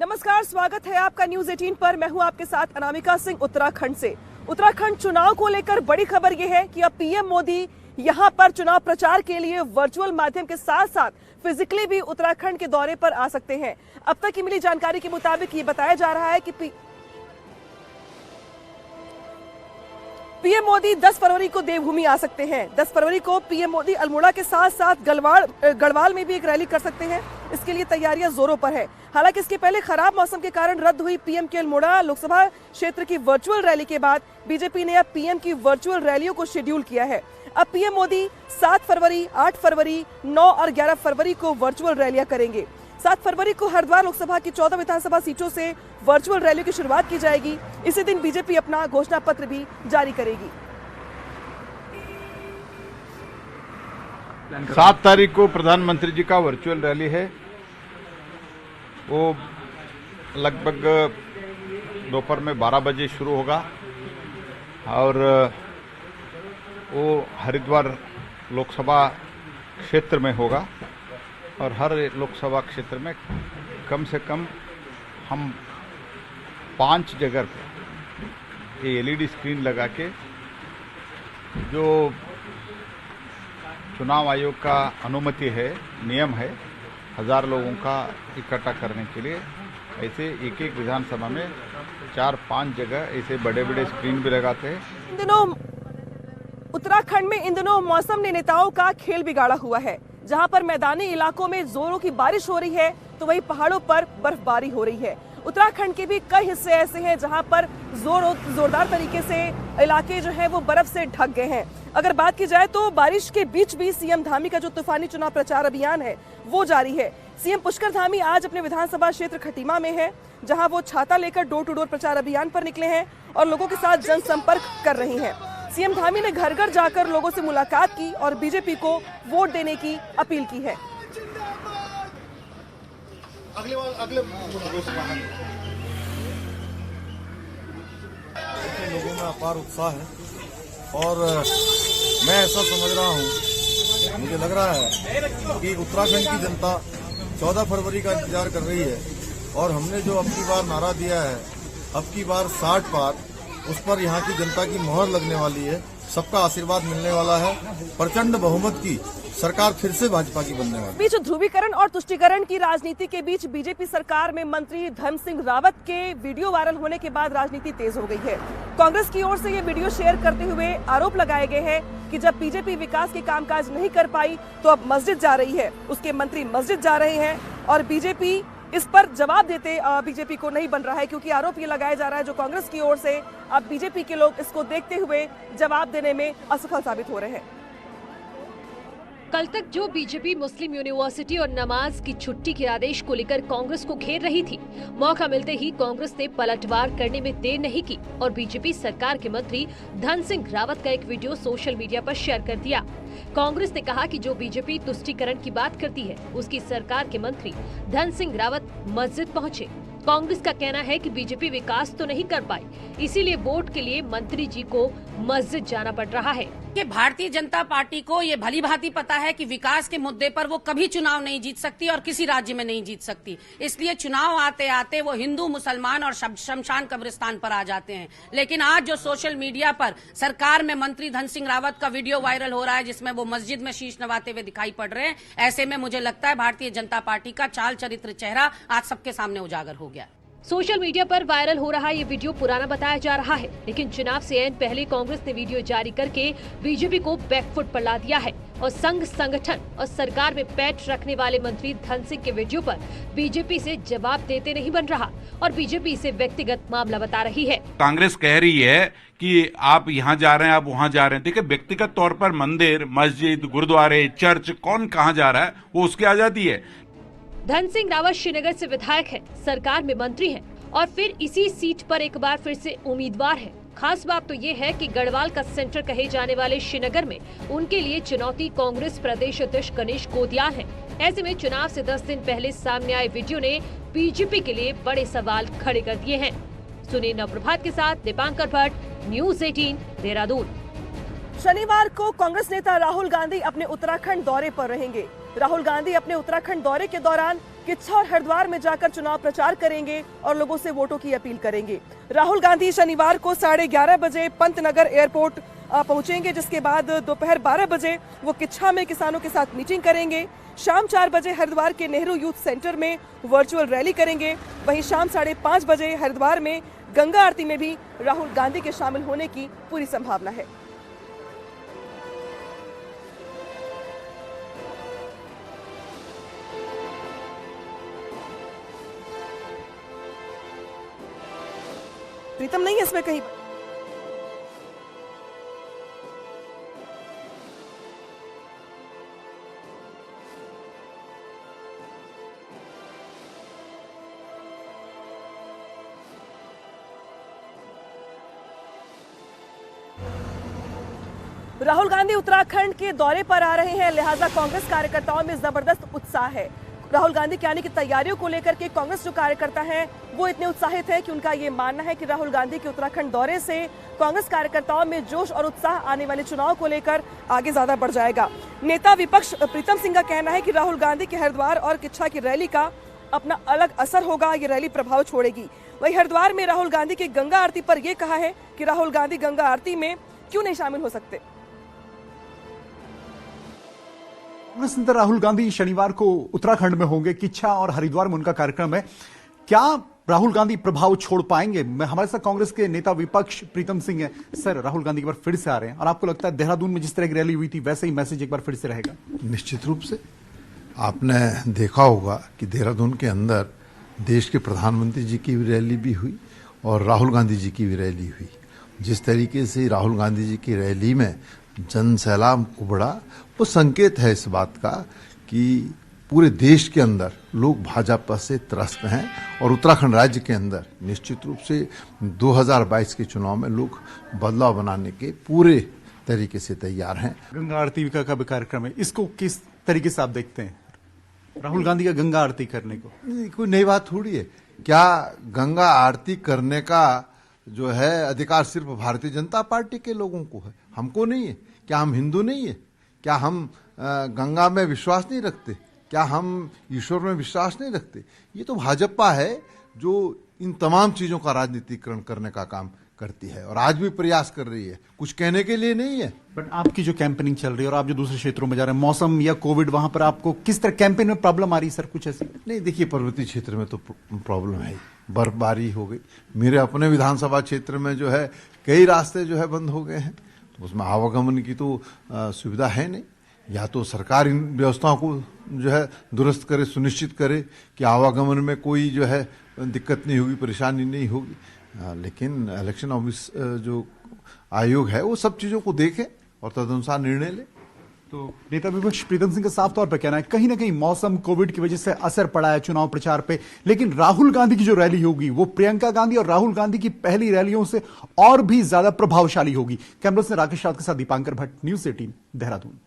नमस्कार, स्वागत है आपका न्यूज 18 पर। मैं हूं आपके साथ अनामिका सिंह उत्तराखंड से। उत्तराखंड चुनाव को लेकर बड़ी खबर यह है कि अब पीएम मोदी यहां पर चुनाव प्रचार के लिए वर्चुअल माध्यम के साथ साथ फिजिकली भी उत्तराखंड के दौरे पर आ सकते हैं। अब तक की मिली जानकारी के मुताबिक ये बताया जा रहा है कि पीएम मोदी 10 फरवरी को देवभूमि आ सकते हैं। 10 फरवरी को पीएम मोदी अल्मोड़ा के साथ साथ गढ़वाल में भी एक रैली कर सकते हैं। इसके लिए तैयारियां जोरों पर है। हालांकि इसके पहले खराब मौसम के कारण रद्द हुई पीएम के अल्मोड़ा लोकसभा क्षेत्र की वर्चुअल रैली के बाद बीजेपी ने अब पीएम की वर्चुअल रैलियों को शेड्यूल किया है। अब पीएम मोदी 7 फरवरी, 8 फरवरी, 9 और 11 फरवरी को वर्चुअल रैलियां करेंगे। 7 फरवरी को हरिद्वार लोकसभा की 14 विधानसभा सीटों से वर्चुअल रैली की शुरुआत की जाएगी। इसी दिन बीजेपी अपना घोषणा पत्र भी जारी करेगी। 7 तारीख को प्रधानमंत्री जी का वर्चुअल रैली है। वो लगभग दोपहर में 12 बजे शुरू होगा और वो हरिद्वार लोकसभा क्षेत्र में होगा और हर लोकसभा क्षेत्र में कम से कम हम 5 जगह पर ये एलईडी स्क्रीन लगा के जो चुनाव आयोग का अनुमति है, नियम है 1000 लोगों का इकट्ठा करने के लिए, ऐसे एक एक विधानसभा में 4-5 जगह ऐसे बड़े बड़े स्क्रीन भी लगाते हैं। इन दिनों उत्तराखंड में मौसम ने नेताओं का खेल बिगाड़ा हुआ है। जहां पर मैदानी इलाकों में जोरों की बारिश हो रही है तो वहीं पहाड़ों पर बर्फबारी हो रही है। उत्तराखंड के भी कई हिस्से ऐसे हैं जहां पर जोरदार तरीके से इलाके जो है वो बर्फ से ढक गए हैं। अगर बात की जाए तो बारिश के बीच भी सीएम धामी का जो तूफानी चुनाव प्रचार अभियान है वो जारी है। सीएम पुष्कर धामी आज अपने विधानसभा क्षेत्र खटीमा में है, जहां वो छाता लेकर डोर टू डोर प्रचार अभियान पर निकले हैं और लोगों के साथ जनसंपर्क कर रही हैं। सीएम धामी ने घर घर जाकर लोगों से मुलाकात की और बीजेपी को वोट देने की अपील की है। लोगों में अपार उत्साह है और मैं ऐसा समझ रहा हूं, मुझे लग रहा है कि उत्तराखंड की जनता 14 फरवरी का इंतजार कर रही है और हमने जो अब की बार नारा दिया है, अब की बार 60 पार, उस पर यहाँ की जनता की मोहर लगने वाली है। सबका आशीर्वाद मिलने वाला है। प्रचंड बहुमत की सरकार फिर से भाजपा की बनने वाली। बीच ध्रुवीकरण और तुष्टीकरण की राजनीति के बीच बीजेपी सरकार में मंत्री धन सिंह रावत के वीडियो वायरल होने के बाद राजनीति तेज हो गई है। कांग्रेस की ओर से ये वीडियो शेयर करते हुए आरोप लगाए गए हैं कि जब बीजेपी विकास के कामकाज नहीं कर पाई तो अब मस्जिद जा रही है, उसके मंत्री मस्जिद जा रहे हैं और बीजेपी इस पर जवाब देते बीजेपी को नहीं बन रहा है, क्योंकि आरोप ये लगाया जा रहा है जो कांग्रेस की ओर से अब बीजेपी के लोग इसको देखते हुए जवाब देने में असफल साबित हो रहे हैं। कल तक जो बीजेपी मुस्लिम यूनिवर्सिटी और नमाज की छुट्टी के आदेश को लेकर कांग्रेस को घेर रही थी, मौका मिलते ही कांग्रेस ने पलटवार करने में देर नहीं की और बीजेपी सरकार के मंत्री धन सिंह रावत का एक वीडियो सोशल मीडिया पर शेयर कर दिया। कांग्रेस ने कहा कि जो बीजेपी तुष्टीकरण की बात करती है, उसकी सरकार के मंत्री धन सिंह रावत मस्जिद पहुंचे। कांग्रेस का कहना है कि बीजेपी विकास तो नहीं कर पाई, इसीलिए वोट के लिए मंत्री जी को मस्जिद जाना पड़ रहा है। कि भारतीय जनता पार्टी को ये भली भांति पता है कि विकास के मुद्दे पर वो कभी चुनाव नहीं जीत सकती और किसी राज्य में नहीं जीत सकती। इसलिए चुनाव आते आते वो हिंदू, मुसलमान और शमशान कब्रिस्तान पर आ जाते हैं। लेकिन आज जो सोशल मीडिया पर सरकार में मंत्री धन सिंह रावत का वीडियो वायरल हो रहा है, जिसमें वो मस्जिद में शीश नवाते हुए दिखाई पड़ रहे हैं, ऐसे में मुझे लगता है भारतीय जनता पार्टी का चाल चरित्र चेहरा आज सबके सामने उजागर हो गया। सोशल मीडिया पर वायरल हो रहा ये वीडियो पुराना बताया जा रहा है, लेकिन चुनाव से ऐन पहले कांग्रेस ने वीडियो जारी करके बीजेपी को बैकफुट पर ला दिया है और संघ संगठन और सरकार में पैठ रखने वाले मंत्री धन सिंह के वीडियो पर बीजेपी से जवाब देते नहीं बन रहा और बीजेपी इसे व्यक्तिगत मामला बता रही है। कांग्रेस कह रही है कि आप यहाँ जा रहे हैं, आप वहाँ जा रहे हैं। देखिए, व्यक्तिगत तौर पर मंदिर, मस्जिद, गुरुद्वारे, चर्च, कौन कहाँ जा रहा है, वो उसकी आजादी है। धन सिंह रावत श्रीनगर से विधायक है, सरकार में मंत्री हैं और फिर इसी सीट पर एक बार फिर से उम्मीदवार है। खास बात तो ये है कि गढ़वाल का सेंटर कहे जाने वाले श्रीनगर में उनके लिए चुनौती कांग्रेस प्रदेश अध्यक्ष गणेश गोदियाल है। ऐसे में चुनाव से 10 दिन पहले सामने आए वीडियो ने बीजेपी के लिए बड़े सवाल खड़े कर दिए हैं। सुनिए नवप्रभात के साथ दीपांकर भट्ट, न्यूज 18 देहरादून। शनिवार को कांग्रेस नेता राहुल गांधी अपने उत्तराखंड दौरे पर रहेंगे। राहुल गांधी अपने उत्तराखंड दौरे के दौरान किच्छा और हरिद्वार में जाकर चुनाव प्रचार करेंगे और लोगों से वोटों की अपील करेंगे। राहुल गांधी शनिवार को 11:30 बजे पंतनगर एयरपोर्ट पहुंचेंगे, जिसके बाद दोपहर 12 बजे वो किच्छा में किसानों के साथ मीटिंग करेंगे। शाम 4 बजे हरिद्वार के नेहरू यूथ सेंटर में वर्चुअल रैली करेंगे। वहीं शाम 5:30 बजे हरिद्वार में गंगा आरती में भी राहुल गांधी के शामिल होने की पूरी संभावना है। प्रीतम नहीं है इसमें कहीं। राहुल गांधी उत्तराखंड के दौरे पर आ रहे हैं, लिहाजा कांग्रेस कार्यकर्ताओं में जबरदस्त उत्साह है। राहुल गांधी के आने की तैयारियों को लेकर के कांग्रेस जो कार्यकर्ता हैं वो इतने उत्साहित है कि उनका ये मानना है कि राहुल गांधी के उत्तराखंड दौरे से कांग्रेस कार्यकर्ताओं में जोश और उत्साह आने वाले चुनाव को लेकर आगे ज्यादा बढ़ जाएगा। नेता विपक्ष प्रीतम सिंह का कहना है कि राहुल गांधी के हरिद्वार और किच्छा की रैली का अपना अलग असर होगा, ये रैली प्रभाव छोड़ेगी। वहीं हरिद्वार में राहुल गांधी की गंगा आरती पर यह कहा है कि राहुल गांधी गंगा आरती में क्यों नहीं शामिल हो सकते। कांग्रेस नेता राहुल गांधी शनिवार को उत्तराखंड में होंगे, किच्छा और हरिद्वार में उनका कार्यक्रम है। क्या राहुल गांधी प्रभाव छोड़ पाएंगे? हमारे साथ कांग्रेस के नेता विपक्ष प्रीतम सिंह है। सर, राहुल गांधी एक बार फिर से आ रहे हैं और आपको लगता है देहरादून में जिस तरह की रैली हुई थी वैसे ही मैसेज एक बार फिर से रहेगा? निश्चित रूप से आपने देखा होगा कि देहरादून के अंदर देश के प्रधानमंत्री जी की भी रैली भी हुई और राहुल गांधी जी की भी रैली हुई। जिस तरीके से राहुल गांधी जी की रैली में जन सैलाब उमड़ा, वो संकेत है इस बात का कि पूरे देश के अंदर लोग भाजपा से त्रस्त हैं और उत्तराखंड राज्य के अंदर निश्चित रूप से 2022 के चुनाव में लोग बदलाव बनाने के पूरे तरीके से तैयार हैं। गंगा आरती का भी कार्यक्रम है, इसको किस तरीके से आप देखते हैं? राहुल गांधी का गंगा आरती करने को कोई नई बात थोड़ी है। क्या गंगा आरती करने का जो है अधिकार सिर्फ भारतीय जनता पार्टी के लोगों को है, हमको नहीं है? क्या हम हिंदू नहीं है? क्या हम गंगा में विश्वास नहीं रखते? क्या हम ईश्वर में विश्वास नहीं रखते? ये तो भाजपा है जो इन तमाम चीजों का राजनीतिकरण करने का काम करती है और आज भी प्रयास कर रही है, कुछ कहने के लिए नहीं है। बट आपकी जो कैंपेनिंग चल रही है और आप जो दूसरे क्षेत्रों में जा रहे हैं, मौसम या कोविड, वहां पर आपको किस तरह कैंपेन में प्रॉब्लम आ रही है? सर, कुछ ऐसी नहीं, देखिए पर्वतीय क्षेत्र में तो प्रॉब्लम है, बर्फबारी हो गई। मेरे अपने विधानसभा क्षेत्र में जो है कई रास्ते जो है बंद हो गए हैं, तो उसमें आवागमन की तो सुविधा है नहीं। या तो सरकार इन व्यवस्थाओं को जो है दुरुस्त करे, सुनिश्चित करे कि आवागमन में कोई जो है दिक्कत नहीं होगी, परेशानी नहीं होगी। लेकिन इलेक्शन ऑफिस जो आयोग है वो सब चीजों को देखे और तदनुसार निर्णय ले। तो नेता विपक्ष प्रीतम सिंह का साफ तौर पर कहना है कहीं ना कहीं मौसम, कोविड की वजह से असर पड़ा है चुनाव प्रचार पे, लेकिन राहुल गांधी की जो रैली होगी वो प्रियंका गांधी और राहुल गांधी की पहली रैलियों से और भी ज्यादा प्रभावशाली होगी। कैमरा से राकेश रावत के साथ दीपांकर भट्ट, न्यूज़ 18 देहरादून।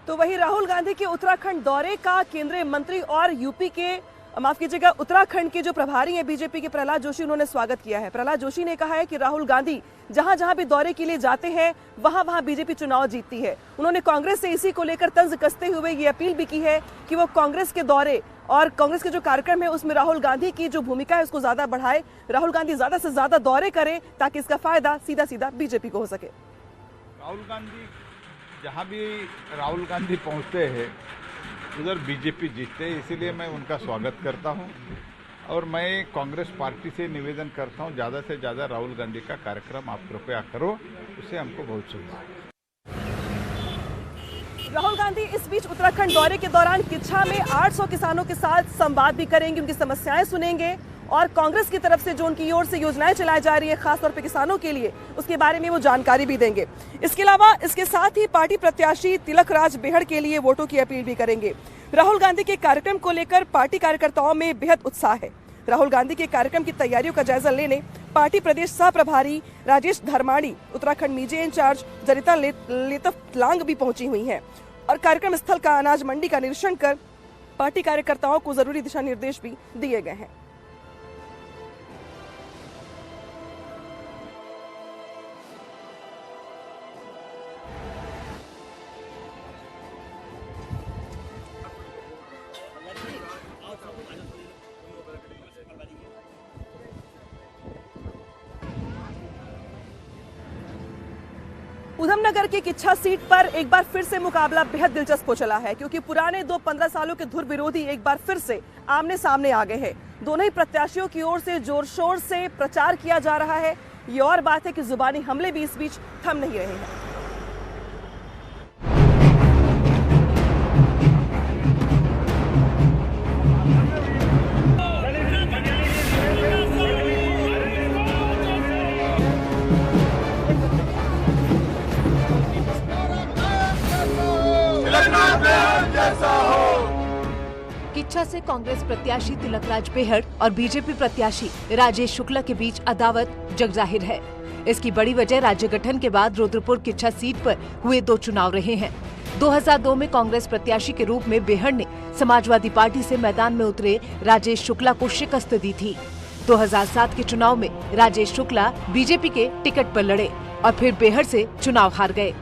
तो वही राहुल गांधी के उत्तराखंड दौरे का केंद्रीय मंत्री और यूपी के, माफ कीजिएगा, उत्तराखंड के जो प्रभारी हैं बीजेपी के, प्रहलाद जोशी, उन्होंने स्वागत किया है। प्रहलाद जोशी ने कहा है कि राहुल गांधी जहां जहां भी दौरे के लिए जाते हैं वहां वहां बीजेपी चुनाव जीतती है। उन्होंने कांग्रेस से इसी को लेकर तंज कसते हुए ये अपील भी की है कि वो कांग्रेस के दौरे और कांग्रेस के जो कार्यक्रम है उसमें राहुल गांधी की जो भूमिका है उसको ज्यादा बढ़ाए, राहुल गांधी ज्यादा से ज्यादा दौरे करें ताकि इसका फायदा सीधा सीधा बीजेपी को हो सके। राहुल गांधी जहां भी राहुल गांधी पहुंचते हैं उधर बीजेपी जीतते हैं, इसीलिए मैं उनका स्वागत करता हूं और मैं कांग्रेस पार्टी से निवेदन करता हूं ज़्यादा से ज़्यादा राहुल गांधी का कार्यक्रम आप कृपया करो, उससे हमको बहुत सुविधा है। राहुल गांधी इस बीच उत्तराखंड दौरे के दौरान किच्छा में 800 किसानों के साथ संवाद भी करेंगे, उनकी समस्याएं सुनेंगे और कांग्रेस की तरफ से जो उनकी ओर से योजनाएं चलाई जा रही है खासतौर पर किसानों के लिए, उसके बारे में वो जानकारी भी देंगे। इसके अलावा इसके साथ ही पार्टी प्रत्याशी तिलक राज बेहड़ के लिए वोटों की अपील भी करेंगे। राहुल गांधी के कार्यक्रम को लेकर पार्टी कार्यकर्ताओं में बेहद उत्साह है। राहुल गांधी के कार्यक्रम की तैयारियों का जायजा लेने पार्टी प्रदेश सह प्रभारी राजेश धर्माणी, उत्तराखंड मीडिया इंचार्ज जरिता लेतफलांग भी पहुंची हुई हैं और कार्यक्रम स्थल का अनाज मंडी का निरीक्षण कर पार्टी कार्यकर्ताओं को जरूरी दिशा निर्देश भी दिए गए हैं। उधमनगर की किच्छा सीट पर एक बार फिर से मुकाबला बेहद दिलचस्प हो चला है, क्योंकि पुराने 15 सालों के धुर विरोधी एक बार फिर से आमने सामने आ गए हैं। दोनों ही प्रत्याशियों की ओर से जोर शोर से प्रचार किया जा रहा है। ये और बात है कि जुबानी हमले भी इस बीच थम नहीं रहे हैं। किच्छा से कांग्रेस प्रत्याशी तिलकराज बेहड़ और बीजेपी प्रत्याशी राजेश शुक्ला के बीच अदावत जगजाहिर है। इसकी बड़ी वजह राज्य गठन के बाद रुद्रपुर किच्छा सीट पर हुए 2 चुनाव रहे हैं। 2002 में कांग्रेस प्रत्याशी के रूप में बेहड़ ने समाजवादी पार्टी से मैदान में उतरे राजेश शुक्ला को शिकस्त दी थी। 2007 के चुनाव में राजेश शुक्ला बीजेपी के टिकट पर लड़े और फिर बेहड़ से चुनाव हार गए।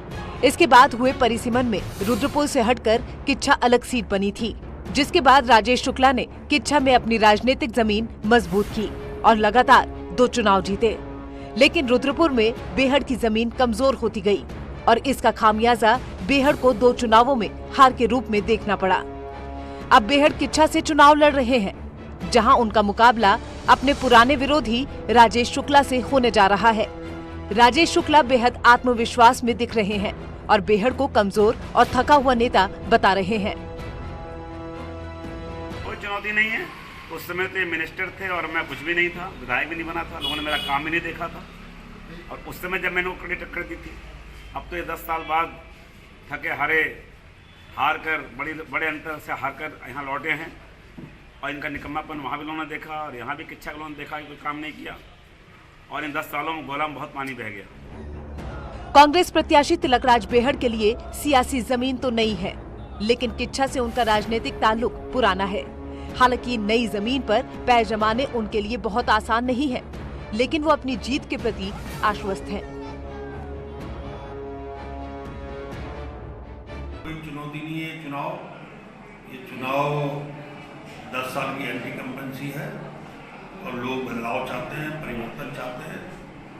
इसके बाद हुए परिसीमन में रुद्रपुर से हटकर किच्छा अलग सीट बनी थी, जिसके बाद राजेश शुक्ला ने किच्छा में अपनी राजनीतिक जमीन मजबूत की और लगातार 2 चुनाव जीते। लेकिन रुद्रपुर में बेहड़ की जमीन कमजोर होती गई और इसका खामियाजा बेहड़ को 2 चुनावों में हार के रूप में देखना पड़ा। अब बेहड़ किच्छा से चुनाव लड़ रहे हैं, जहां उनका मुकाबला अपने पुराने विरोधी राजेश शुक्ला से होने जा रहा है। राजेश शुक्ला बेहद आत्मविश्वास में दिख रहे हैं और बेहड़ को कमजोर और थका हुआ नेता बता रहे हैं। कोई चुनौती नहीं है। उस समय तो मिनिस्टर थे और मैं कुछ भी नहीं था, विधायक भी नहीं बना था, लोगों ने मेरा काम भी नहीं देखा था। और उस समय जब मैंने वो टक्कर दी थी, अब तो ये 10 साल बाद थके हारे हार कर बड़े अंतर से हार कर यहाँ लौटे हैं और इनका निकम्मापन वहाँ भी लोगों ने देखा और यहाँ भी किच्छा लोगों ने देखा कि कोई काम नहीं किया और इन 10 सालों में गोला में बहुत पानी बह गया। कांग्रेस प्रत्याशी तिलकराज बेहड़ के लिए सियासी जमीन तो नई है, लेकिन किच्छा से उनका राजनीतिक ताल्लुक पुराना है। हालांकि नई जमीन पर पैर जमाने उनके लिए बहुत आसान नहीं है, लेकिन वो अपनी जीत के प्रति आश्वस्त हैं। कोई चुनौती नहीं है। ये चुनाव 10 साल की एंटी कंपन्सी है और लोग बदलाव चाहते हैं, परिवर्तन चाहते हैं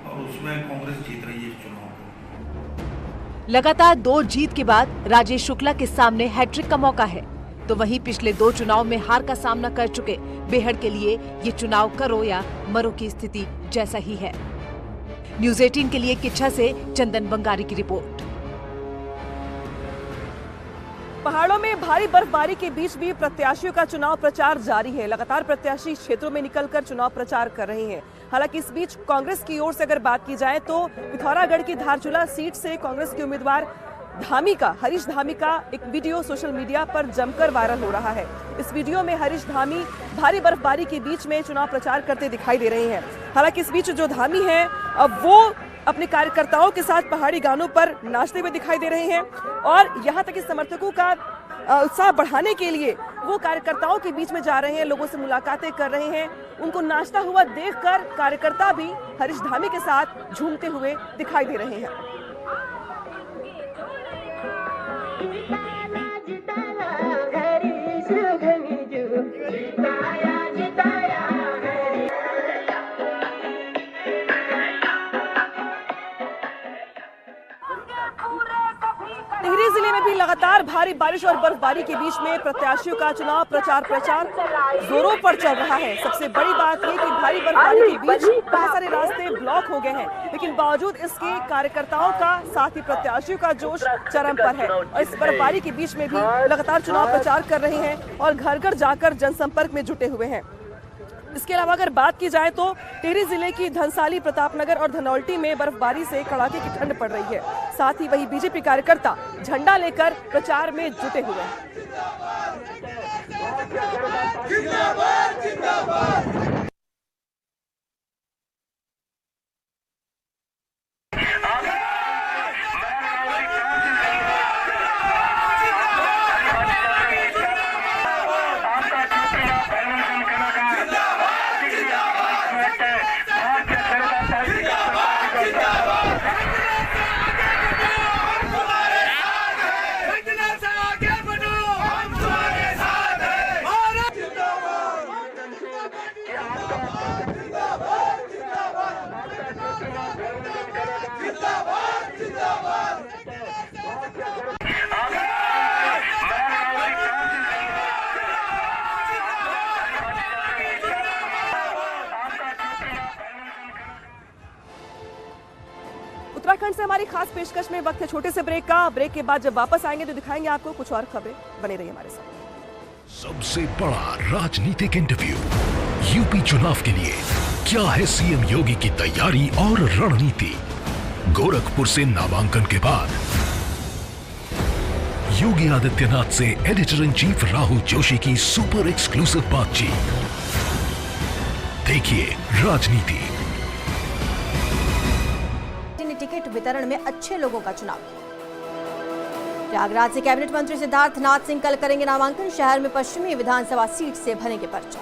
और उसमें कांग्रेस जीत रही है इस चुनाव को। लगातार 2 जीत के बाद राजेश शुक्ला के सामने हैट्रिक का मौका है, तो वहीं पिछले 2 चुनाव में हार का सामना कर चुके बेहड़ के लिए ये चुनाव करो या मरो की स्थिति जैसा ही है। न्यूज़ 18 के लिए किच्छा से चंदन बंगारी की रिपोर्ट। पहाड़ों में भारी बर्फबारी के बीच भी प्रत्याशियों का चुनाव प्रचार जारी है। लगातार प्रत्याशी क्षेत्रों में निकलकर चुनाव प्रचार कर रहे हैं। हालांकि इस बीच कांग्रेस की ओर से अगर बात की जाए तो पिथौरागढ़ की धारचूला सीट से कांग्रेस के उम्मीदवार हरीश धामी का एक वीडियो सोशल मीडिया पर जमकर वायरल हो रहा है। इस वीडियो में हरीश धामी भारी बर्फबारी के बीच में चुनाव प्रचार करते दिखाई दे रहे हैं। हालांकि इस बीच जो धामी है अब वो अपने कार्यकर्ताओं के साथ पहाड़ी गानों पर नाचते हुए दिखाई दे रहे हैं और यहाँ तक कि समर्थकों का उत्साह बढ़ाने के लिए वो कार्यकर्ताओं के बीच में जा रहे हैं, लोगों से मुलाकातें कर रहे हैं। उनको नाचता हुआ देखकर कार्यकर्ता भी हरीश धामी के साथ झूमते हुए दिखाई दे रहे हैं। टिहरी जिले में भी लगातार भारी बारिश और बर्फबारी के बीच में प्रत्याशियों का चुनाव प्रचार जोरों पर चल रहा है। सबसे बड़ी बात यह कि भारी बर्फबारी के बीच बहुत सारे रास्ते ब्लॉक हो गए हैं, लेकिन बावजूद इसके कार्यकर्ताओं का साथ ही प्रत्याशियों का जोश चरम पर है और इस बर्फबारी के बीच में भी लगातार चुनाव प्रचार कर रहे हैं और घर घर जाकर जनसंपर्क में जुटे हुए हैं। इसके अलावा अगर बात की जाए तो टिहरी जिले की धनसाली, प्रतापनगर और धनौल्टी में बर्फबारी से कड़ाके की ठंड पड़ रही है। साथ ही वही बीजेपी कार्यकर्ता झंडा लेकर प्रचार में जुटे हुए हैं। हमारी खास पेशकश में वक्त है छोटे से ब्रेक का। ब्रेक के बाद जब वापस आएंगे तो दिखाएंगे आपको कुछ और खबरें। बने रहिए हमारे साथ। सबसे बड़ा राजनीतिक इंटरव्यू, यूपी चुनाव के लिए क्या है सीएम योगी की तैयारी और रणनीति। गोरखपुर से नामांकन के बाद योगी आदित्यनाथ से editor in chief Rahul Joshi की सुपर एक्सक्लूसिव बातचीत। देखिए राजनीति। टिकट वितरण में अच्छे लोगों का चुनाव किया। प्रयागराज से कैबिनेट मंत्री सिद्धार्थ नाथ सिंह कल करेंगे नामांकन। शहर में पश्चिमी विधानसभा सीट से भरेंगे पर्चा।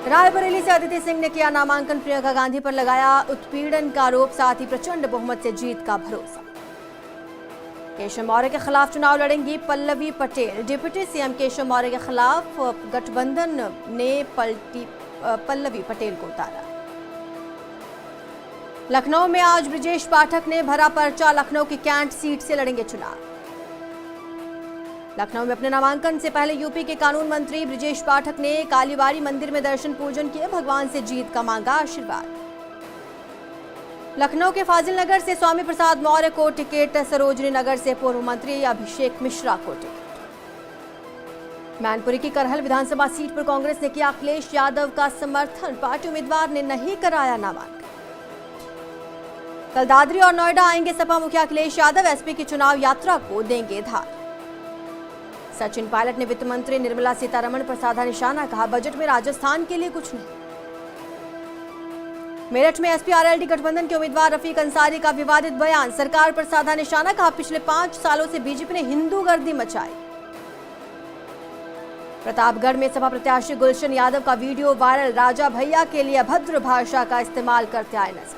रायबरेली से अदिति सिंह ने किया नामांकन। प्रियंका गांधी पर लगाया उत्पीड़न का आरोप, साथ ही प्रचंड बहुमत से जीत का भरोसा। केशव मौर्य के खिलाफ चुनाव लड़ेंगी पल्लवी पटेल। डिप्टी सीएम केशव मौर्य के खिलाफ गठबंधन ने पल्लवी पटेल को उतारा। लखनऊ में आज ब्रिजेश पाठक ने भरा पर्चा। लखनऊ की कैंट सीट से लड़ेंगे चुनाव। लखनऊ में अपने नामांकन से पहले यूपी के कानून मंत्री ब्रिजेश पाठक ने कालीबाड़ी मंदिर में दर्शन पूजन किए। भगवान से जीत का मांगा आशीर्वाद। लखनऊ के फाजिल नगर से स्वामी प्रसाद मौर्य को टिकट। सरोजनी नगर से पूर्व मंत्री अभिषेक मिश्रा को टिकट। मैनपुरी की करहल विधानसभा सीट पर कांग्रेस ने किया अखिलेश यादव का समर्थन। पार्टी उम्मीदवार ने नहीं कराया नामांकन। कल दादरी और नोएडा आएंगे सपा मुखिया अखिलेश यादव। एसपी की चुनाव यात्रा को देंगे धार। सचिन पायलट ने वित्त मंत्री निर्मला सीतारमण पर साधा निशाना। कहा बजट में राजस्थान के लिए कुछ नहीं। मेरठ में एसपी आरएलडी गठबंधन के उम्मीदवार रफीक अंसारी का विवादित बयान। सरकार पर साधा निशाना। कहा पिछले 5 सालों से बीजेपी ने हिंदू गर्दी मचाई। प्रतापगढ़ में सपा प्रत्याशी गुलशन यादव का वीडियो वायरल। राजा भैया के लिए अभद्र भाषा का इस्तेमाल करते आए नजर।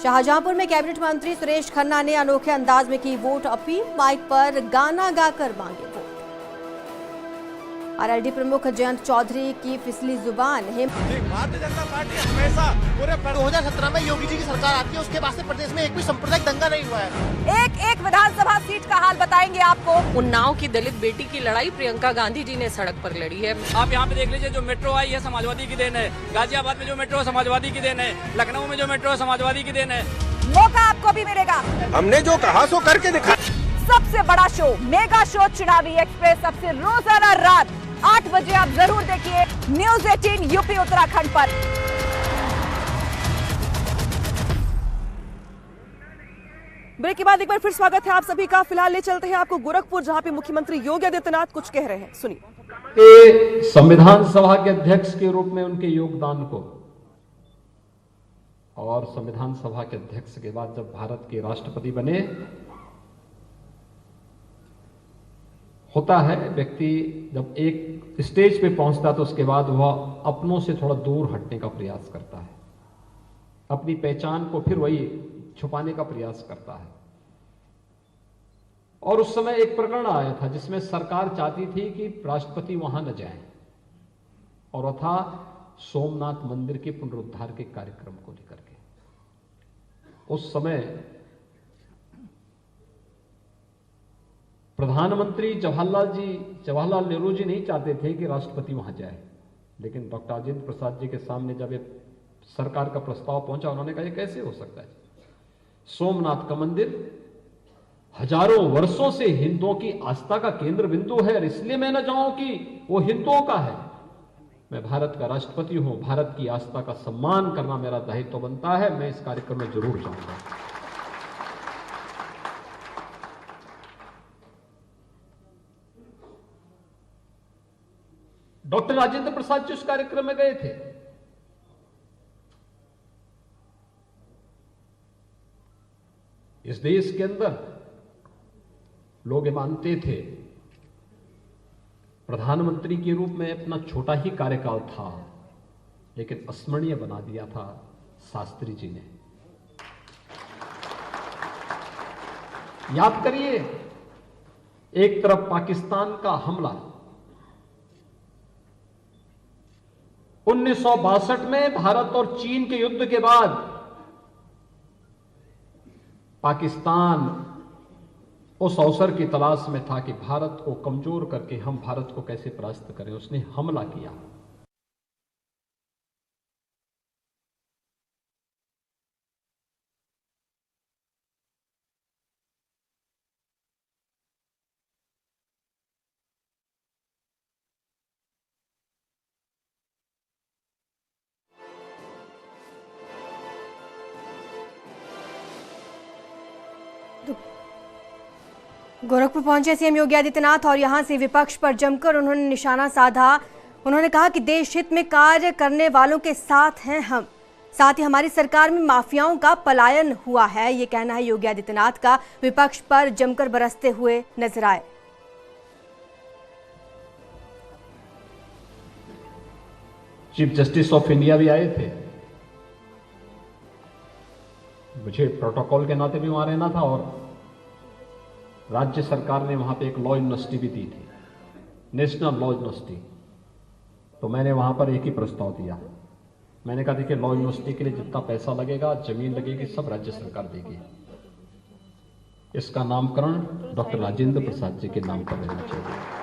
शाहजहांपुर में कैबिनेट मंत्री सुरेश खन्ना ने अनोखे अंदाज में की वोट अपील। माइक पर गाना गाकर मांगे वोट। आरएलडी प्रमुख जयंत चौधरी की फिसली जुबान। भारतीय जनता पार्टी हमेशा पूरे 2017 में योगी जी की सरकार आती है, उसके बाद से प्रदेश में एक भी सांप्रदायिक दंगा नहीं हुआ है। एक विधानसभा सीट का हाल बताएंगे आपको। उन्नाव की दलित बेटी की लड़ाई प्रियंका गांधी जी ने सड़क पर लड़ी है। आप यहाँ पे देख लीजिए, जो मेट्रो आई है समाजवादी की देन है। गाजियाबाद में जो मेट्रो समाजवादी की देन है। लखनऊ में जो मेट्रो समाजवादी की देन है। मौका आपको भी मिलेगा। हमने जो कहा सो करके दिखा। सबसे बड़ा शो, मेगा शो चुनावी एक्सप्रेस, अब से रोजाना रात 8 बजे आप जरूर देखिए न्यूज़ 18 यूपी उत्तराखंड पर। ब्रेक के बाद एक बार फिर स्वागत है आप सभी का। फिलहाल ले चलते हैं आपको गोरखपुर, जहां पे मुख्यमंत्री योगी आदित्यनाथ कुछ कह रहे हैं। सुनिए। संविधान सभा के अध्यक्ष के रूप में उनके योगदान को और संविधान सभा के अध्यक्ष के बाद जब भारत के राष्ट्रपति बने, होता है व्यक्ति जब एक स्टेज पे पहुंचता है तो उसके बाद वह अपनों से थोड़ा दूर हटने का प्रयास करता है। अपनी पहचान को फिर वही छुपाने का प्रयास करता है। और उस समय एक प्रकरण आया था जिसमें सरकार चाहती थी कि राष्ट्रपति वहां न जाएं, और वह था सोमनाथ मंदिर के पुनरुद्धार के कार्यक्रम को लेकर के। उस समय प्रधानमंत्री जवाहरलाल नेहरू जी नहीं चाहते थे कि राष्ट्रपति वहां जाए, लेकिन डॉक्टर राजेंद्र प्रसाद जी के सामने जब ये सरकार का प्रस्ताव पहुंचा, उन्होंने कहा ये कैसे हो सकता है। सोमनाथ का मंदिर हजारों वर्षों से हिंदुओं की आस्था का केंद्र बिंदु है, और इसलिए मैं न जाऊं कि वो हिंदुओं का है। मैं भारत का राष्ट्रपति हूं, भारत की आस्था का सम्मान करना मेरा दायित्व बनता है। मैं इस कार्यक्रम में जरूर जाऊंगा। डॉक्टर राजेंद्र प्रसाद जी उस कार्यक्रम में गए थे। इस देश के अंदर लोग ये मानते थे, प्रधानमंत्री के रूप में अपना छोटा ही कार्यकाल था, लेकिन अस्मरणीय बना दिया था शास्त्री जी ने। याद करिए, एक तरफ पाकिस्तान का हमला 1962 में भारत और चीन के युद्ध के बाद पाकिस्तान उस अवसर की तलाश में था कि भारत को कमजोर करके हम भारत को कैसे परास्त करें। उसने हमला किया। गोरखपुर पहुंचे सीएम योगी आदित्यनाथ और यहां से विपक्ष पर जमकर उन्होंने निशाना साधा। उन्होंने कहा कि देश हित में कार्य करने वालों के साथ हैं हम, साथ ही हमारी सरकार में माफियाओं का पलायन हुआ है। ये कहना है योगी आदित्यनाथ का, विपक्ष पर जमकर बरसते हुए नजर आए। चीफ जस्टिस ऑफ इंडिया भी आए थे, मुझे प्रोटोकॉल के नाते भी वहां रहना था और राज्य सरकार ने वहां पे एक लॉ यूनिवर्सिटी भी दी थी, नेशनल लॉ यूनिवर्सिटी। तो मैंने वहां पर एक ही प्रस्ताव दिया, मैंने कहा देखिए लॉ यूनिवर्सिटी के लिए जितना पैसा लगेगा, जमीन लगेगी, सब राज्य सरकार देगी। इसका नामकरण डॉक्टर राजेंद्र प्रसाद जी के नाम पर रहना चाहिए।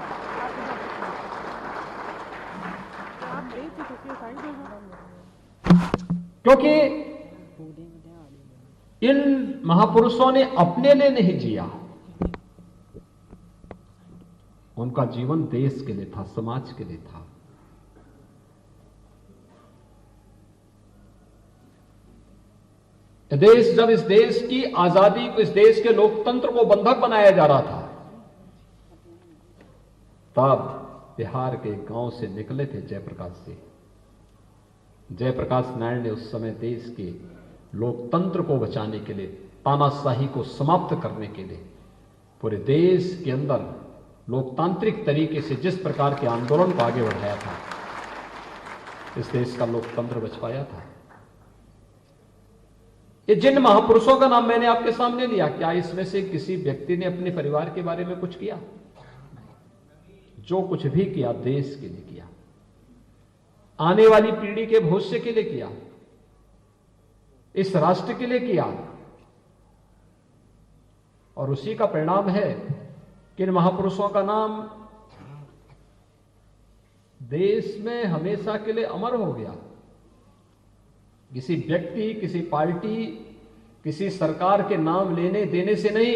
क्योंकि इन महापुरुषों ने अपने लिए नहीं जिया, उनका जीवन देश के लिए था, समाज के लिए था। देश जब इस देश की आजादी को, इस देश के लोकतंत्र को बंधक बनाया जा रहा था, तब बिहार के गांव से निकले थे जयप्रकाश सिंह। जयप्रकाश नारायण ने उस समय देश के लोकतंत्र को बचाने के लिए, तानाशाही को समाप्त करने के लिए, पूरे देश के अंदर लोकतांत्रिक तरीके से जिस प्रकार के आंदोलन को आगे बढ़ाया था, इस देश का लोकतंत्र बच पाया था। ये जिन महापुरुषों का नाम मैंने आपके सामने लिया, क्या इसमें से किसी व्यक्ति ने अपने परिवार के बारे में कुछ किया? जो कुछ भी किया देश के लिए किया, आने वाली पीढ़ी के भविष्य के लिए किया, इस राष्ट्र के लिए किया। और उसी का परिणाम है कि इन महापुरुषों का नाम देश में हमेशा के लिए अमर हो गया। किसी व्यक्ति, किसी पार्टी, किसी सरकार के नाम लेने देने से नहीं,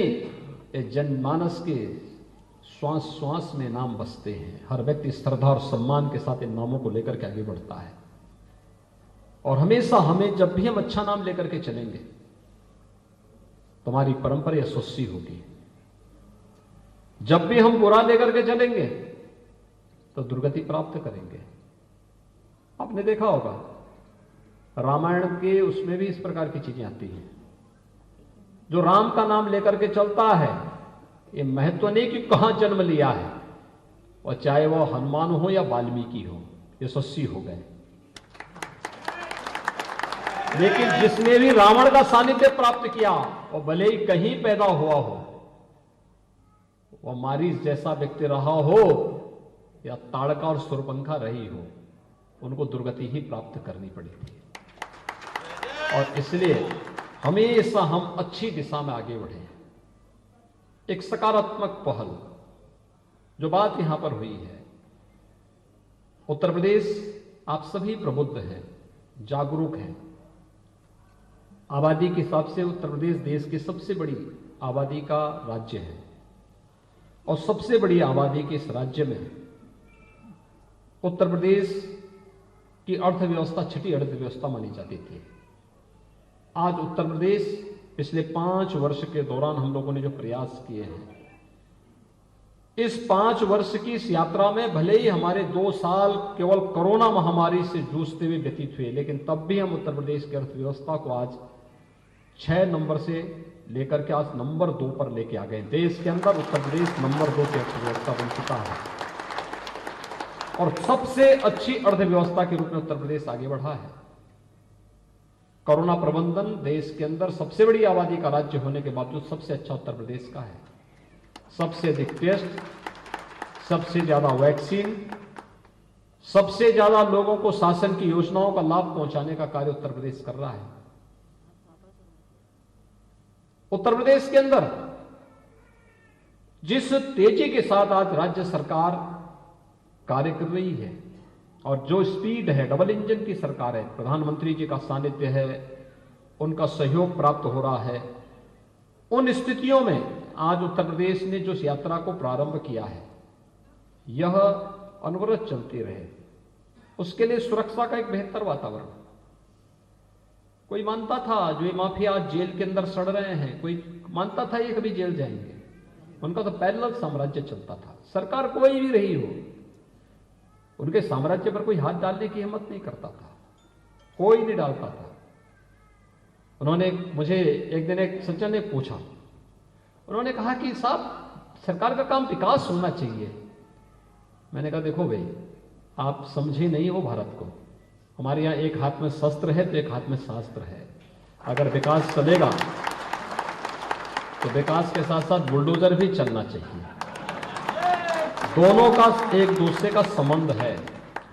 ये जनमानस के श्वास श्वास में नाम बसते हैं। हर व्यक्ति श्रद्धा और सम्मान के साथ इन नामों को लेकर के आगे बढ़ता है। और हमेशा हमें, जब भी हम अच्छा नाम लेकर के चलेंगे, तुम्हारी परंपरा यशस्वी होगी। जब भी हम बुरा लेकर के चलेंगे तो दुर्गति प्राप्त करेंगे। आपने देखा होगा रामायण के उसमें भी इस प्रकार की चीजें आती हैं। जो राम का नाम लेकर के चलता है, ये महत्व नहीं कि कहां जन्म लिया है, और चाहे वह हनुमान हो या वाल्मीकि हो, यशस्वी हो गए। लेकिन जिसने भी रावण का सानिध्य प्राप्त किया, और भले ही कहीं पैदा हुआ हो, वह मारीच जैसा व्यक्ति रहा हो या ताड़का और सुरपंखा रही हो, उनको दुर्गति ही प्राप्त करनी पड़ी थी। और इसलिए हमेशा हम अच्छी दिशा में आगे बढ़े। एक सकारात्मक पहल, जो बात यहां पर हुई है, उत्तर प्रदेश, आप सभी प्रबुद्ध हैं, जागरूक हैं। आबादी के हिसाब से उत्तर प्रदेश देश की सबसे बड़ी आबादी का राज्य है, और सबसे बड़ी आबादी के इस राज्य में उत्तर प्रदेश की अर्थव्यवस्था छठी अर्थव्यवस्था मानी जाती थी। आज उत्तर प्रदेश पिछले 5 वर्ष के दौरान हम लोगों ने जो प्रयास किए हैं, इस 5 वर्ष की इस यात्रा में भले ही हमारे 2 साल केवल कोरोना महामारी से जूझते हुए व्यतीत हुए, लेकिन तब भी हम उत्तर प्रदेश की अर्थव्यवस्था को आज 6 नंबर से लेकर के आज नंबर 2 पर लेके आ गए। देश के अंदर उत्तर प्रदेश नंबर 2 की अर्थव्यवस्था बन चुका है, और सबसे अच्छी अर्थव्यवस्था के रूप में उत्तर प्रदेश आगे बढ़ा है। कोरोना प्रबंधन देश के अंदर सबसे बड़ी आबादी का राज्य होने के बावजूद सबसे अच्छा उत्तर प्रदेश का है। सबसे अधिक टेस्ट, सबसे ज्यादा वैक्सीन, सबसे ज्यादा लोगों को शासन की योजनाओं का लाभ पहुंचाने का कार्य उत्तर प्रदेश कर रहा है। उत्तर प्रदेश के अंदर जिस तेजी के साथ आज राज्य सरकार कार्य कर रही है, और जो स्पीड है, डबल इंजन की सरकार है, प्रधानमंत्री जी का सानिध्य है, उनका सहयोग प्राप्त हो रहा है, उन स्थितियों में आज उत्तर प्रदेश ने जो यात्रा को प्रारंभ किया है, यह अनवरत चलती रहे। उसके लिए सुरक्षा का एक बेहतर वातावरण, कोई मानता था जो ये माफिया जेल के अंदर सड़ रहे हैं, कोई मानता था ये कभी जेल जाएंगे? उनका तो पैरेलल साम्राज्य चलता था। सरकार कोई भी रही हो, उनके साम्राज्य पर कोई हाथ डालने की हिम्मत नहीं करता था, कोई नहीं डालता था। उन्होंने मुझे एक दिन एक सज्जन ने पूछा, उन्होंने कहा कि साहब सरकार का काम विकास होना चाहिए। मैंने कहा देखो भाई, आप समझे नहीं हो भारत को। हमारे यहाँ एक हाथ में शस्त्र है तो एक हाथ में शास्त्र है। अगर विकास चलेगा तो विकास के साथ साथ बुलडोजर भी चलना चाहिए। दोनों का एक दूसरे का संबंध है,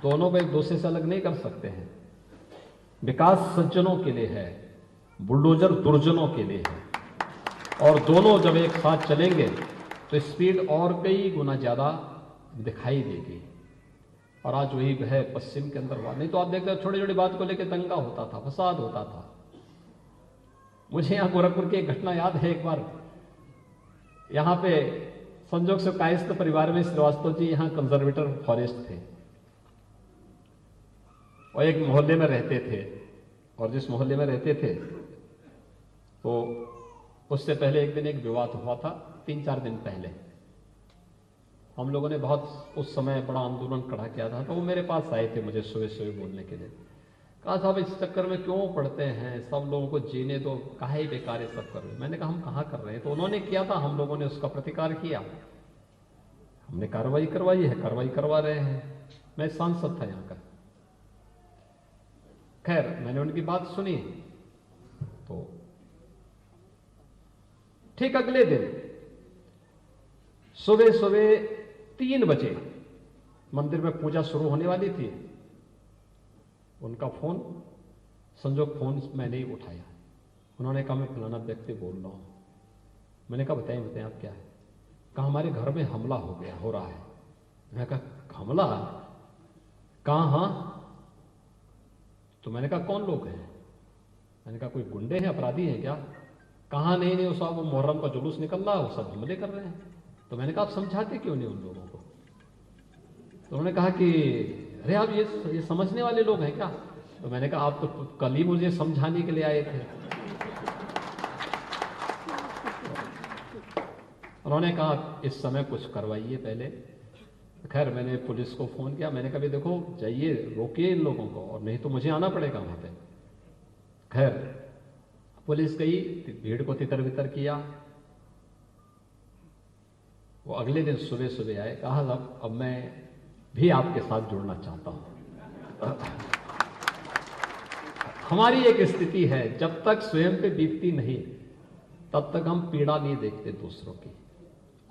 दोनों को एक दूसरे से अलग नहीं कर सकते हैं। विकास सज्जनों के लिए है, बुलडोजर दुर्जनों के लिए है। और दोनों जब एक साथ चलेंगे तो स्पीड और कई गुना ज्यादा दिखाई देगी। और आज वही है पश्चिम के अंदर हुआ। नहीं तो आप देखते हो छोटी छोटी बात को लेकर दंगा होता था, फसाद होता था। मुझे यहाँ गोरखपुर की एक घटना याद है। एक बार यहाँ पे संजोग से कायस्थ परिवार में श्रीवास्तव जी यहाँ कंजर्वेटर फॉरेस्ट थे और एक मोहल्ले में रहते थे। और जिस मोहल्ले में रहते थे तो उससे पहले एक दिन एक विवाद हुआ था, 3-4 दिन पहले। हम लोगों ने बहुत उस समय बड़ा आंदोलन खड़ा किया था। तो वो मेरे पास आए थे मुझे सुबह सुबह बोलने के लिए। कहा साहब इस चक्कर में क्यों पड़ते हैं, सब लोगों को जीने दो, काहे बेकार ये सब कर रहे हैं। मैंने कहा हम कहाँ कर रहे हैं। तो उन्होंने किया था, हम लोगों ने उसका प्रतिकार किया, हमने कार्रवाई करवाई है, कार्रवाई करवा रहे हैं। मैं सांसद था यहाँ का। खैर मैंने उनकी बात सुनी। तो ठीक अगले दिन सुबह सुबह 3 बजे मंदिर में पूजा शुरू होने वाली थी। उनका फोन, संजोग फोन मैंने ही उठाया। उन्होंने कहा मैं फलाना व्यक्ति बोल रहा हूं। मैंने कहा बताएं बताएं आप क्या है। कहा हमारे घर में हमला हो रहा है। मैंने कहा हमला कहां? हाँ। तो मैंने कहा कौन लोग हैं? मैंने कहा कोई गुंडे हैं, अपराधी हैं क्या? कहा नहीं वो सब मुहर्रम का जुलूस निकल रहा है, वो सब हमले कर रहे हैं। तो मैंने कहा आप समझाते क्यों नहीं उन लोगों को? तो उन्होंने कहा कि अरे आप ये समझने वाले लोग हैं क्या? तो मैंने कहा आप तो कल ही मुझे समझाने के लिए आए थे। उन्होंने कहा इस समय कुछ करवाइए पहले। खैर मैंने पुलिस को फोन किया। मैंने कहा देखो जाइए, रोकिए इन लोगों को, और नहीं तो मुझे आना पड़ेगा वहां पे। खैर पुलिस गई, भीड़ को तितर बितर किया। वो अगले दिन सुबह सुबह आए। कहा साहब अब मैं भी आपके साथ जुड़ना चाहता हूं। हमारी एक स्थिति है, जब तक स्वयं पे बीतती नहीं तब तक हम पीड़ा नहीं देखते दूसरों की।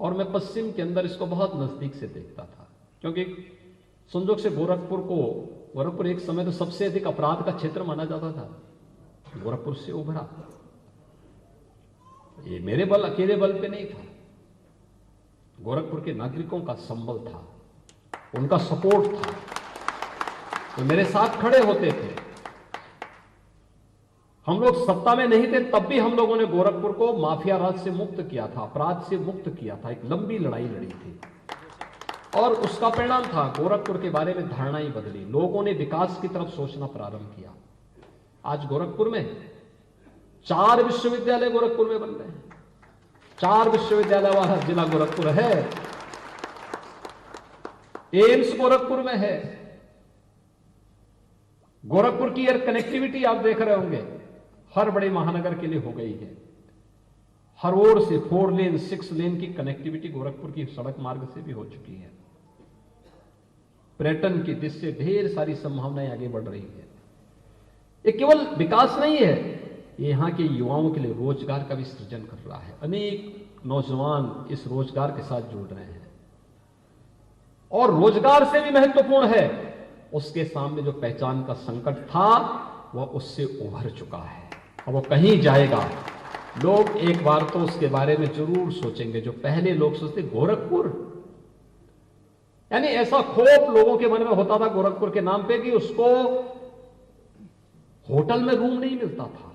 और मैं पश्चिम के अंदर इसको बहुत नजदीक से देखता था, क्योंकि संजोग से गोरखपुर एक समय तो सबसे अधिक अपराध का क्षेत्र माना जाता था। गोरखपुर से उभरा। ये मेरे बल अकेले बल पे नहीं था, गोरखपुर के नागरिकों का संबल था, उनका सपोर्ट था, तो मेरे साथ खड़े होते थे। हम लोग सत्ता में नहीं थे तब भी हम लोगों ने गोरखपुर को माफिया राज से मुक्त किया था, अपराध से मुक्त किया था। एक लंबी लड़ाई लड़ी थी और उसका परिणाम था गोरखपुर के बारे में धारणाएं बदली, लोगों ने विकास की तरफ सोचना प्रारंभ किया। आज गोरखपुर में 4 विश्वविद्यालय गोरखपुर में बन रहे हैं। 4 विश्वविद्यालय वाला जिला गोरखपुर है। एम्स गोरखपुर में है। गोरखपुर की एयर कनेक्टिविटी आप देख रहे होंगे हर बड़े महानगर के लिए हो गई है। हर ओर से 4 लेन 6 लेन की कनेक्टिविटी गोरखपुर की सड़क मार्ग से भी हो चुकी है। पर्यटन की दृष्टि से ढेर सारी संभावनाएं आगे बढ़ रही है। ये केवल विकास नहीं है, ये यहां के युवाओं के लिए रोजगार का भी सृजन कर रहा है। अनेक नौजवान इस रोजगार के साथ जुड़ रहे हैं। और रोजगार से भी महत्वपूर्ण है, उसके सामने जो पहचान का संकट था वह उससे उभर चुका है। अब वो कहीं जाएगा, लोग एक बार तो उसके बारे में जरूर सोचेंगे। जो पहले लोग सोचते गोरखपुर, यानी ऐसा खोप लोगों के मन में होता था गोरखपुर के नाम पे कि उसको होटल में रूम नहीं मिलता था,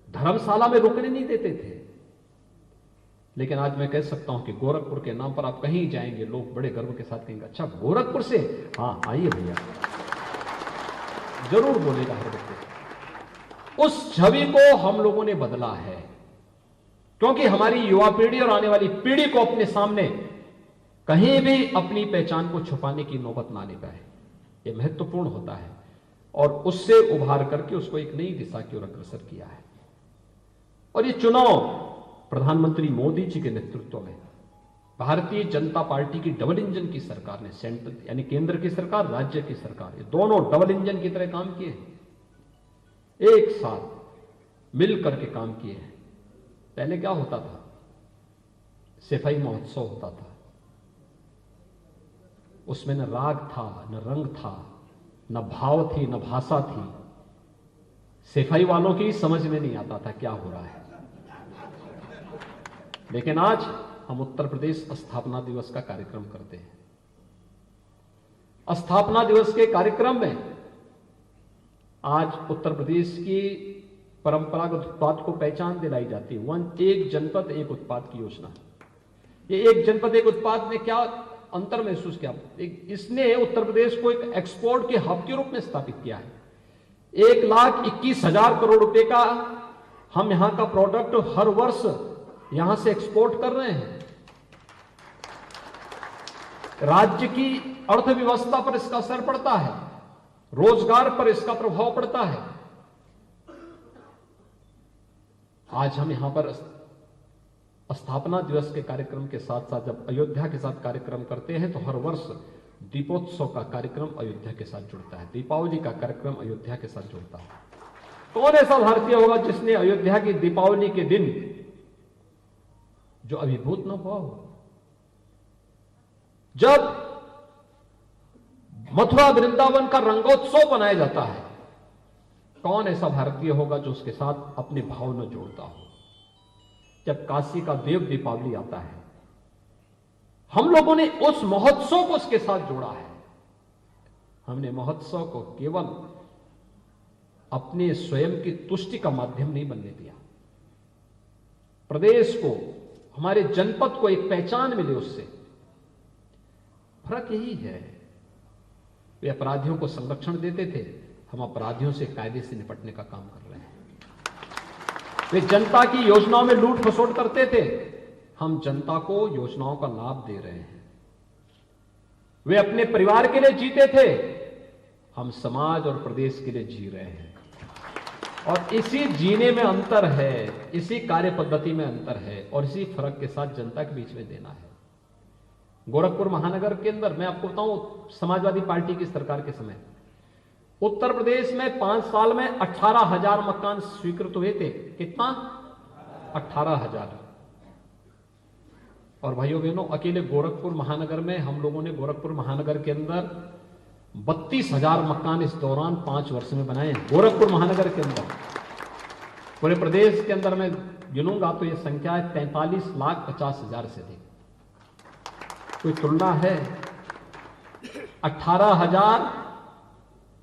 धर्मशाला में रुकने नहीं देते थे। लेकिन आज मैं कह सकता हूं कि गोरखपुर के नाम पर आप कहीं जाएंगे, लोग बड़े गर्व के साथ कहेंगे अच्छा गोरखपुर से, हाँ आइए भैया, जरूर बोलेगा हर व्यक्ति। उस छवि को हम लोगों ने बदला है, क्योंकि हमारी युवा पीढ़ी और आने वाली पीढ़ी को अपने सामने कहीं भी अपनी पहचान को छुपाने की नौबत ना ले पाए। यह महत्वपूर्ण होता है और उससे उभार करके उसको एक नई दिशा की ओर अग्रसर किया है। और ये चुनाव प्रधानमंत्री मोदी जी के नेतृत्व में भारतीय जनता पार्टी की डबल इंजन की सरकार ने, सेंट्रल यानी केंद्र की सरकार, राज्य की सरकार, ये दोनों डबल इंजन की तरह काम किए हैं, एक साथ मिल करके काम किए हैं। पहले क्या होता था? सफाई महोत्सव होता था, उसमें न राग था, न रंग था, न भाव थी, न भाषा थी। सफाई वालों की समझ में नहीं आता था क्या हो रहा है। लेकिन आज हम उत्तर प्रदेश स्थापना दिवस का कार्यक्रम करते हैं। स्थापना दिवस के कार्यक्रम में आज उत्तर प्रदेश की परंपरागत उत्पाद को पहचान दिलाई जाती है। एक जनपद एक उत्पाद की योजना। ये एक जनपद एक उत्पाद ने क्या अंतर महसूस किया? इसने उत्तर प्रदेश को एक एक्सपोर्ट के हब के रूप में स्थापित किया है। 1,21,000 करोड़ रुपए का हम यहां का प्रोडक्ट हर वर्ष यहां से एक्सपोर्ट कर रहे हैं। राज्य की अर्थव्यवस्था पर इसका असर पड़ता है, रोजगार पर इसका प्रभाव पड़ता है। आज हम यहां पर स्थापना दिवस के कार्यक्रम के साथ साथ जब अयोध्या के साथ कार्यक्रम करते हैं तो हर वर्ष दीपोत्सव का कार्यक्रम अयोध्या के साथ जुड़ता है, दीपावली का कार्यक्रम अयोध्या के साथ जुड़ता है। कौन ऐसा भारतीय होगा जिसने अयोध्या की दीपावली के दिन जो अभिभूत न हुआ हो? जब मथुरा वृंदावन का रंगोत्सव मनाया जाता है, कौन ऐसा भारतीय होगा जो उसके साथ अपने भाव न जोड़ता हो? जब काशी का देव दीपावली आता है, हम लोगों ने उस महोत्सव को उसके साथ जोड़ा है। हमने महोत्सव को केवल अपने स्वयं की तुष्टि का माध्यम नहीं बनने दिया। प्रदेश को, हमारे जनपद को एक पहचान मिले उससे। फर्क यही है, वे अपराधियों को संरक्षण देते थे, हम अपराधियों से कायदे से निपटने का काम कर रहे हैं। वे जनता की योजनाओं में लूट खसोट करते थे, हम जनता को योजनाओं का लाभ दे रहे हैं। वे अपने परिवार के लिए जीते थे, हम समाज और प्रदेश के लिए जी रहे हैं। और इसी जीने में अंतर है, इसी कार्य पद्धति में अंतर है और इसी फर्क के साथ जनता के बीच में देना है। गोरखपुर महानगर के अंदर मैं आपको बताऊं, समाजवादी पार्टी की सरकार के समय उत्तर प्रदेश में 5 साल में 18,000 मकान स्वीकृत हुए थे। कितना? 18,000। और भाइयों बहनों, अकेले गोरखपुर महानगर में हम लोगों ने गोरखपुर महानगर के अंदर 32,000 मकान इस दौरान 5 वर्ष में बनाए हैं। गोरखपुर महानगर के अंदर, पूरे प्रदेश के अंदर मैं गिनूंगा तो यह संख्या है 43,50,000 से अधिक। कोई तुलना है? 18,000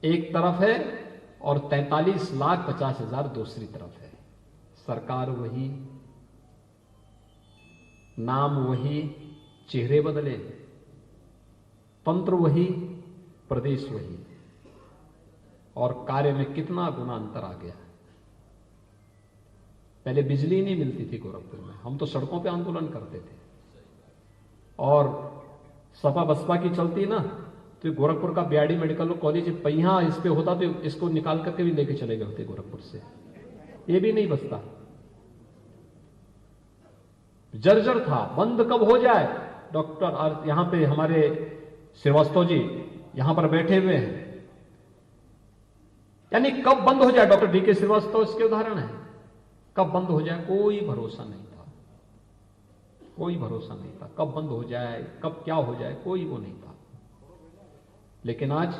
एक तरफ है और 43,50,000 दूसरी तरफ है। सरकार वही, नाम वही, चेहरे बदले, तंत्र वही, प्रदेश वही, और कार्य में कितना गुना अंतर आ गया। पहले बिजली नहीं मिलती थी गोरखपुर में, हम तो सड़कों पे आंदोलन करते थे। और सपा बसपा की चलती ना तो गोरखपुर का बीआरडी मेडिकल कॉलेज पहिया इस पे होता तो इसको निकाल करके भी लेके चले गए होते गोरखपुर से। ये भी नहीं बचता, जर्जर था। बंद कब हो जाए? डॉक्टर यहां पे हमारे श्रीवास्तव जी यहां पर बैठे हुए हैं, यानी कब बंद हो जाए? डॉक्टर डीके श्रीवास्तव इसके उदाहरण है। कब बंद हो जाए कोई भरोसा नहीं था, कोई भरोसा नहीं था। कब बंद हो जाए, कब क्या हो जाए, कोई वो नहीं था। लेकिन आज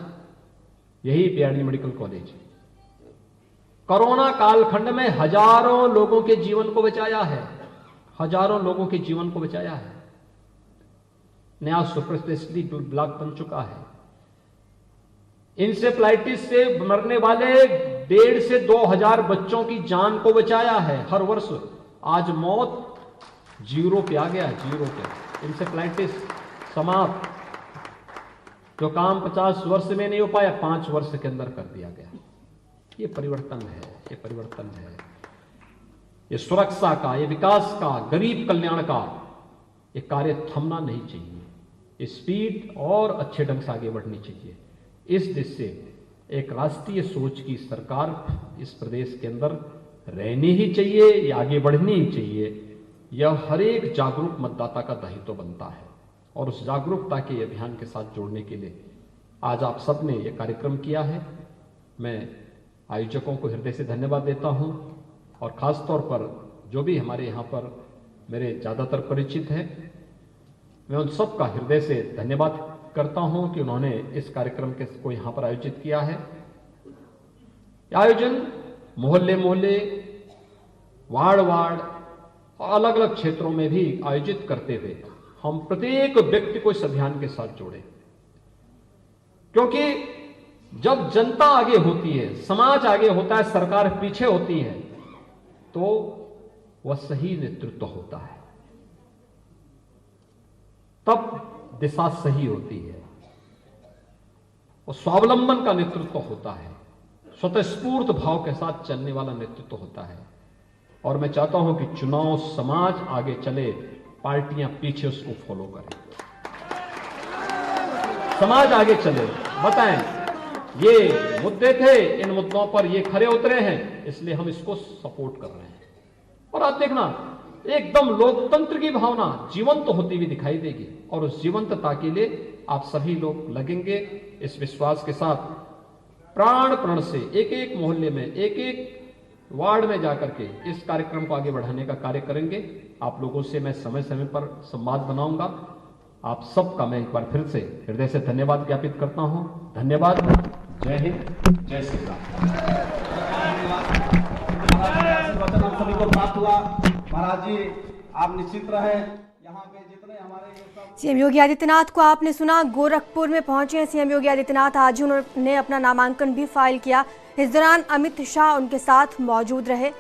यही बीआरडी मेडिकल कॉलेज कोरोना कालखंड में हजारों लोगों के जीवन को बचाया है, हजारों लोगों के जीवन को बचाया है। नया सुपर स्पेशलिटी ब्लॉक बन चुका है। इंसेफ्लाइटिस से मरने वाले 1,500 से 2,000 बच्चों की जान को बचाया है हर वर्ष। आज मौत 0 पे आ गया, 0 पे। इंसेफ्लाइटिस समाप्त। जो काम 50 वर्ष में नहीं हो पाया 5 वर्ष के अंदर कर दिया गया। ये परिवर्तन है। ये परिवर्तन है, ये सुरक्षा का, ये विकास का, गरीब कल्याण का ये कार्य थमना नहीं चाहिए, ये स्पीड और अच्छे ढंग से आगे बढ़नी चाहिए। इस दिशा से एक राष्ट्रीय सोच की सरकार इस प्रदेश के अंदर रहनी ही चाहिए, ये आगे बढ़नी ही चाहिए। यह हर एक जागरूक मतदाता का दायित्व बनता है और उस जागरूकता के अभियान के साथ जोड़ने के लिए आज आप सबने ये कार्यक्रम किया है। मैं आयोजकों को हृदय से धन्यवाद देता हूं और खास तौर पर जो भी हमारे यहाँ पर मेरे ज़्यादातर परिचित हैं, मैं उन सब का हृदय से धन्यवाद करता हूं कि उन्होंने इस कार्यक्रम को यहाँ पर आयोजित किया है। आयोजन मोहल्ले मोहल्ले, वार्ड वार्ड और अलग अलग क्षेत्रों में भी आयोजित करते हुए हम प्रत्येक व्यक्ति को इस अभियान के साथ जोड़ें, क्योंकि जब जनता आगे होती है, समाज आगे होता है, सरकार पीछे होती है, तो वह सही नेतृत्व होता है, तब दिशा सही होती है और स्वावलंबन का नेतृत्व होता है, स्वतःस्फूर्त भाव के साथ चलने वाला नेतृत्व होता है। और मैं चाहता हूं कि चुनाव समाज आगे चले, पार्टियां पीछे उसको फॉलो करें, समाज आगे चले, बताएं ये मुद्दे थे, इन मुद्दों पर ये खरे उतरे हैं, इसलिए हम इसको सपोर्ट कर रहे हैं। और आप देखना एकदम लोकतंत्र की भावना जीवंत होती हुई दिखाई देगी और उस जीवंतता के लिए आप सभी लोग लगेंगे। इस विश्वास के साथ प्राण प्रण से एक एक मोहल्ले में, एक एक वार्ड में जाकर के इस कार्यक्रम को आगे बढ़ाने का कार्य करेंगे। आप लोगों से मैं समय समय पर संवाद बनाऊंगा। आप सबका मैं एक बार फिर से हृदय से धन्यवाद ज्ञापित करता हूं। धन्यवाद। जय हिंद, जय श्री राम। वचन हम सभी को प्राप्त हुआ। महाराज जी आप निश्चित रहे, यहाँ पे जितने हमारे सीएम योगी आदित्यनाथ को आपने सुना, गोरखपुर में पहुंचे हैं सीएम योगी आदित्यनाथ। आज उन्होंने अपना नामांकन भी फाइल किया। इस दौरान अमित शाह उनके साथ मौजूद रहे।